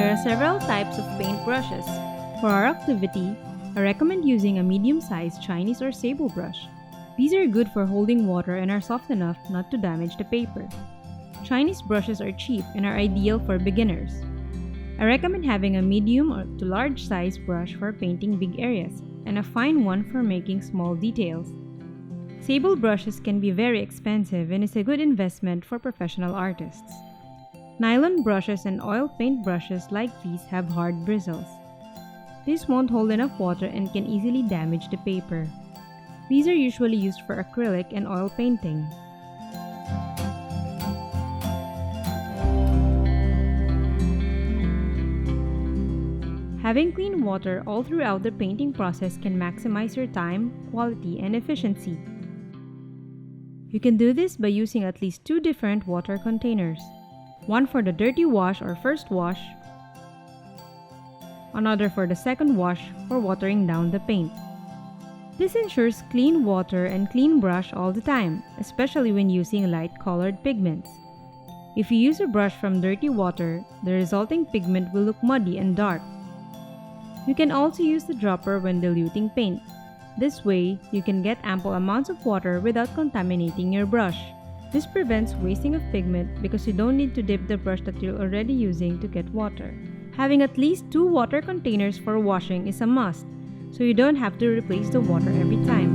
There are several types of paintbrushes. For our activity, I recommend using a medium-sized Chinese or sable brush. These are good for holding water and are soft enough not to damage the paper. Chinese brushes are cheap and are ideal for beginners. I recommend having a medium or to large size brush for painting big areas and a fine one for making small details. Sable brushes can be very expensive and is a good investment for professional artists. Nylon brushes and oil paint brushes like these have hard bristles. These won't hold enough water and can easily damage the paper. These are usually used for acrylic and oil painting. Having clean water all throughout the painting process can maximize your time, quality, and efficiency. You can do this by using at least 2 different water containers. One for the dirty wash or first wash, another for the second wash for watering down the paint. This ensures clean water and clean brush all the time, especially when using light-colored pigments. If you use a brush from dirty water, the resulting pigment will look muddy and dark. You can also use the dropper when diluting paint. This way, you can get ample amounts of water without contaminating your brush. This prevents wasting of pigment because you don't need to dip the brush that you're already using to get water. Having at least 2 water containers for washing is a must, so you don't have to replace the water every time.